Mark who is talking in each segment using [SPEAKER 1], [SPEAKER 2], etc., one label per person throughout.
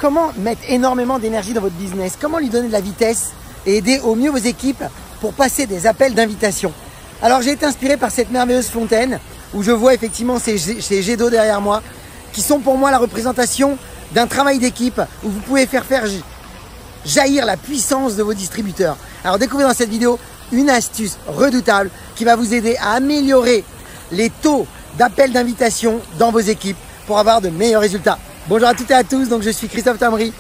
[SPEAKER 1] comment mettre énormément d'énergie dans votre business? Comment lui donner de la vitesse et aider au mieux vos équipes pour passer des appels d'invitation? Alors j'ai été inspiré par cette merveilleuse fontaine où je vois effectivement ces jets d'eau derrière moi qui sont pour moi la représentation d'un travail d'équipe où vous pouvez faire jaillir la puissance de vos distributeurs. Alors découvrez dans cette vidéo une astuce redoutable qui va vous aider à améliorer les taux d'appels d'invitation dans vos équipes pour avoir de meilleurs résultats. Bonjour à toutes et à tous, donc je suis Christophe Tamry,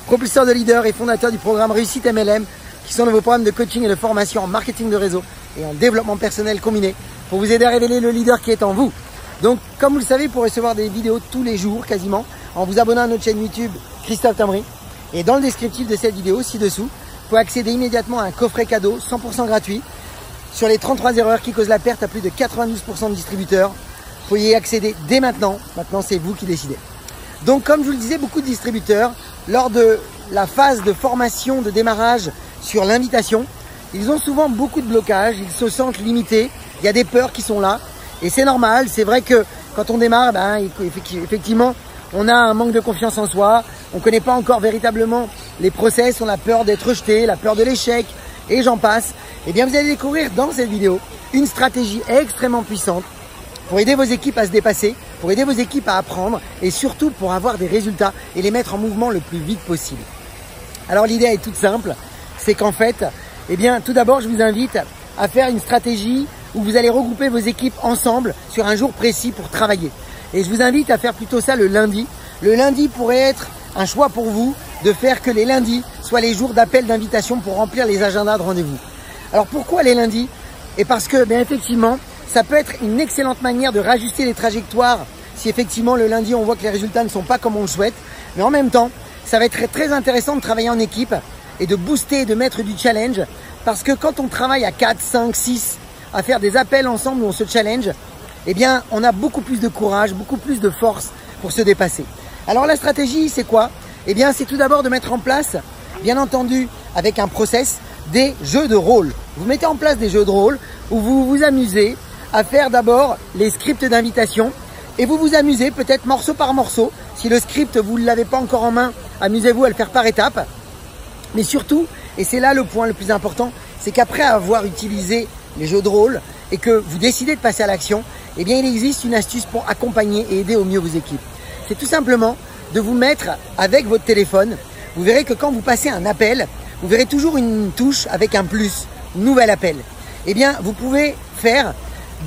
[SPEAKER 1] propulseur de leader et fondateur du programme Réussite MLM, qui sont de vos programmes de coaching et de formation en marketing de réseau et en développement personnel combiné pour vous aider à révéler le leader qui est en vous. Donc comme vous le savez, pour recevoir des vidéos tous les jours quasiment, en vous abonnant à notre chaîne YouTube Christophe Tamry, et dans le descriptif de cette vidéo ci-dessous, vous pouvez accéder immédiatement à un coffret cadeau 100% gratuit sur les 33 erreurs qui causent la perte à plus de 92% de distributeurs. Vous pouvez y accéder dès maintenant. Maintenant, c'est vous qui décidez. Donc, comme je vous le disais, beaucoup de distributeurs, lors de la phase de formation, de démarrage sur l'invitation, ils ont souvent beaucoup de blocages, ils se sentent limités, il y a des peurs qui sont là. Et c'est normal, c'est vrai que quand on démarre, effectivement, on a un manque de confiance en soi, on ne connaît pas encore véritablement les process, on a peur d'être rejeté, la peur de l'échec, et j'en passe. Eh bien, vous allez découvrir dans cette vidéo une stratégie extrêmement puissante pour aider vos équipes à se dépasser, pour aider vos équipes à apprendre et surtout pour avoir des résultats et les mettre en mouvement le plus vite possible. Alors l'idée est toute simple, c'est qu'en fait, eh bien, tout d'abord, je vous invite à faire une stratégie où vous allez regrouper vos équipes ensemble sur un jour précis pour travailler. Et je vous invite à faire plutôt ça le lundi. Le lundi pourrait être un choix pour vous de faire que les lundis soient les jours d'appel d'invitation pour remplir les agendas de rendez-vous. Alors pourquoi les lundis? Et parce que, bien effectivement, ça peut être une excellente manière de rajuster les trajectoires si effectivement le lundi on voit que les résultats ne sont pas comme on le souhaite. Mais en même temps, ça va être très intéressant de travailler en équipe et de booster, de mettre du challenge. Parce que quand on travaille à 4, 5, 6, à faire des appels ensemble où on se challenge, eh bien on a beaucoup plus de courage, beaucoup plus de force pour se dépasser. Alors la stratégie, c'est quoi? Eh bien c'est tout d'abord de mettre en place, bien entendu avec un process, des jeux de rôle. Vous mettez en place des jeux de rôle où vous vous amusez à faire d'abord les scripts d'invitation et vous vous amusez peut-être morceau par morceau. Si le script, vous ne l'avez pas encore en main, amusez-vous à le faire par étapes. Mais surtout, et c'est là le point le plus important, c'est qu'après avoir utilisé les jeux de rôle et que vous décidez de passer à l'action, eh bien il existe une astuce pour accompagner et aider au mieux vos équipes. C'est tout simplement de vous mettre avec votre téléphone. Vous verrez que quand vous passez un appel, vous verrez toujours une touche avec un plus, nouvel appel. Eh bien, vous pouvez faire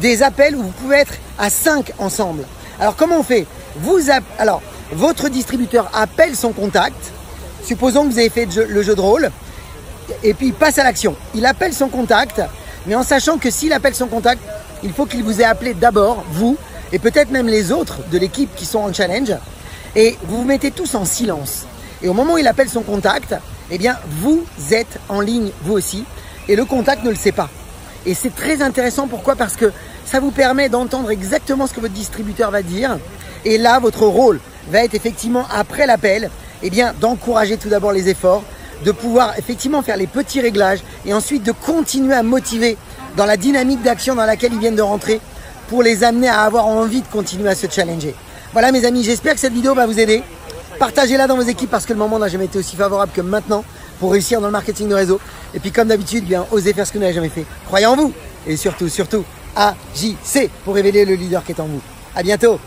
[SPEAKER 1] des appels où vous pouvez être à 5 ensemble. Alors, comment on fait? Alors, votre distributeur appelle son contact. Supposons que vous avez fait le jeu de rôle et puis il passe à l'action. Il appelle son contact, mais en sachant que s'il appelle son contact, il faut qu'il vous ait appelé d'abord, vous, et peut-être même les autres de l'équipe qui sont en challenge. Et vous vous mettez tous en silence. Et au moment où il appelle son contact, eh bien, vous êtes en ligne, vous aussi, et le contact ne le sait pas. Et c'est très intéressant, pourquoi? Parce que ça vous permet d'entendre exactement ce que votre distributeur va dire. Et là, votre rôle va être effectivement, après l'appel, eh bien, d'encourager tout d'abord les efforts, de pouvoir effectivement faire les petits réglages et ensuite de continuer à motiver dans la dynamique d'action dans laquelle ils viennent de rentrer pour les amener à avoir envie de continuer à se challenger. Voilà mes amis, j'espère que cette vidéo va vous aider. Partagez-la dans vos équipes parce que le moment n'a jamais été aussi favorable que maintenant pour réussir dans le marketing de réseau. Et puis comme d'habitude, bien osez faire ce que vous n'avez jamais fait. Croyez en vous et surtout, agissez pour révéler le leader qui est en vous. À bientôt.